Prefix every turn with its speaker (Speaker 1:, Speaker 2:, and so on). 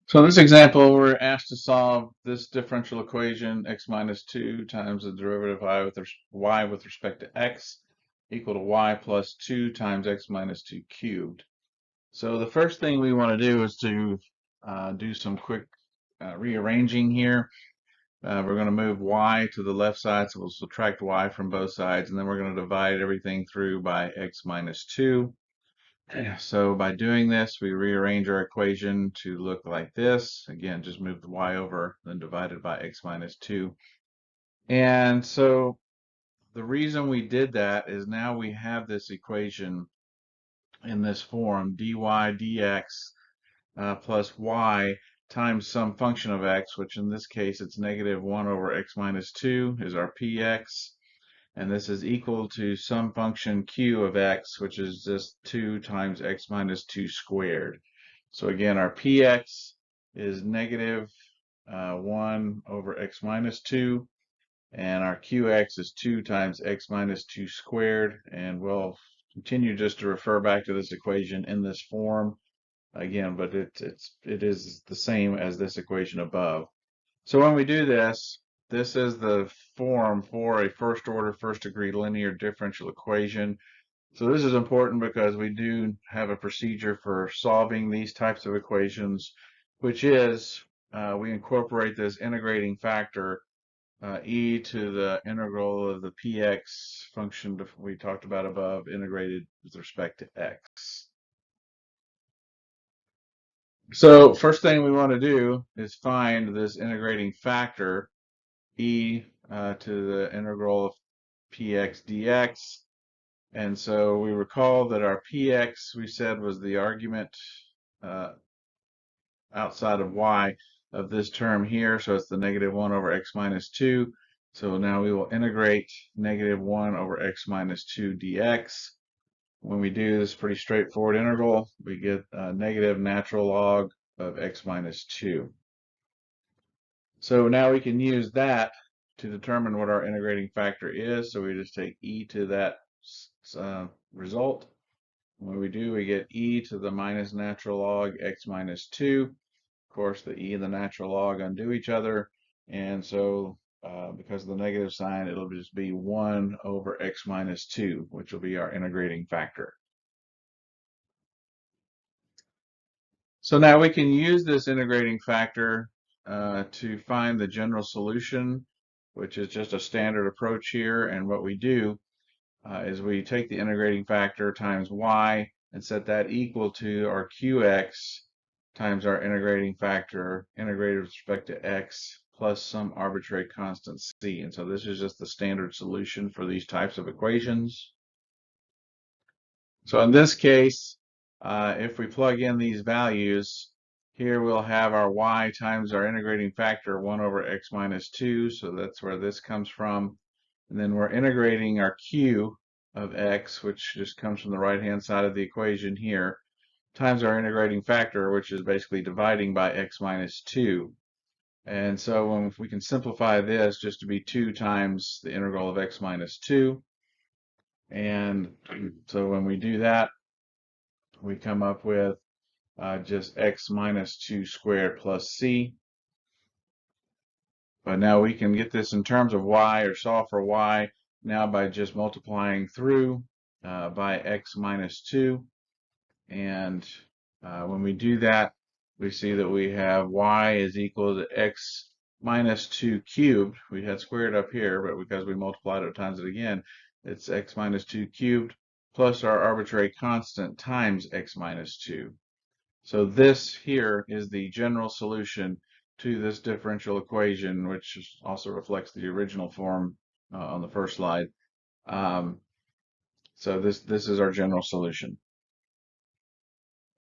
Speaker 1: So in this example, we're asked to solve this differential equation, x minus 2 times the derivative of y with respect to x equal to y plus 2 times x minus 2 cubed. So the first thing we want to do is to do some quick rearranging here. We're going to move y to the left side, so we'll subtract y from both sides, and then we're going to divide everything through by x minus 2. So by doing this, we rearrange our equation to look like this. Again, just move the y over, then divide it by x minus 2. And so the reason we did that is now we have this equation in this form, dy dx plus y times some function of x, which in this case it's negative 1 over x minus 2 is our px. And this is equal to some function q of x, which is just 2 times x minus 2 squared. So again, our px is negative 1 over x minus 2, and our qx is 2 times x minus 2 squared. And we'll continue just to refer back to this equation in this form again, but it is the same as this equation above. So when we do this, this is the form for a first order, first degree linear differential equation. So this is important because we do have a procedure for solving these types of equations, which is we incorporate this integrating factor e to the integral of the px function we talked about above, integrated with respect to x. So first thing we want to do is find this integrating factor e to the integral of px dx. And so we recall that our px, we said, was the argument uh, outside of y of this term here. So it's the negative 1 over x minus 2. So now we will integrate negative 1 over x minus 2 dx. When we do this pretty straightforward integral, we get a negative natural log of x minus 2. So now we can use that to determine what our integrating factor is. So we just take e to that result. When we do, we get e to the minus natural log x minus 2. Of course, the e and the natural log undo each other. And so because of the negative sign, it'll just be 1 over x minus 2, which will be our integrating factor. So now we can use this integrating factor to find the general solution, which is just a standard approach here. And what we do is we take the integrating factor times y and set that equal to our qx times our integrating factor integrated with respect to x plus some arbitrary constant c. And so this is just the standard solution for these types of equations. So in this case, if we plug in these values, here we'll have our y times our integrating factor 1 over x minus 2. So that's where this comes from. And then we're integrating our q of x, which just comes from the right-hand side of the equation here, times our integrating factor, which is basically dividing by x minus 2. And so when we can simplify this just to be 2 times the integral of x minus 2. And so when we do that, we come up with just x minus 2 squared plus c. But now we can get this in terms of y, or solve for y, now by just multiplying through by x minus 2. And when we do that, we see that we have y is equal to x minus 2 cubed. We had squared up here, but because we multiplied it times it again, it's x minus 2 cubed plus our arbitrary constant times x minus 2. So this here is the general solution to this differential equation, which also reflects the original form on the first slide. So this is our general solution.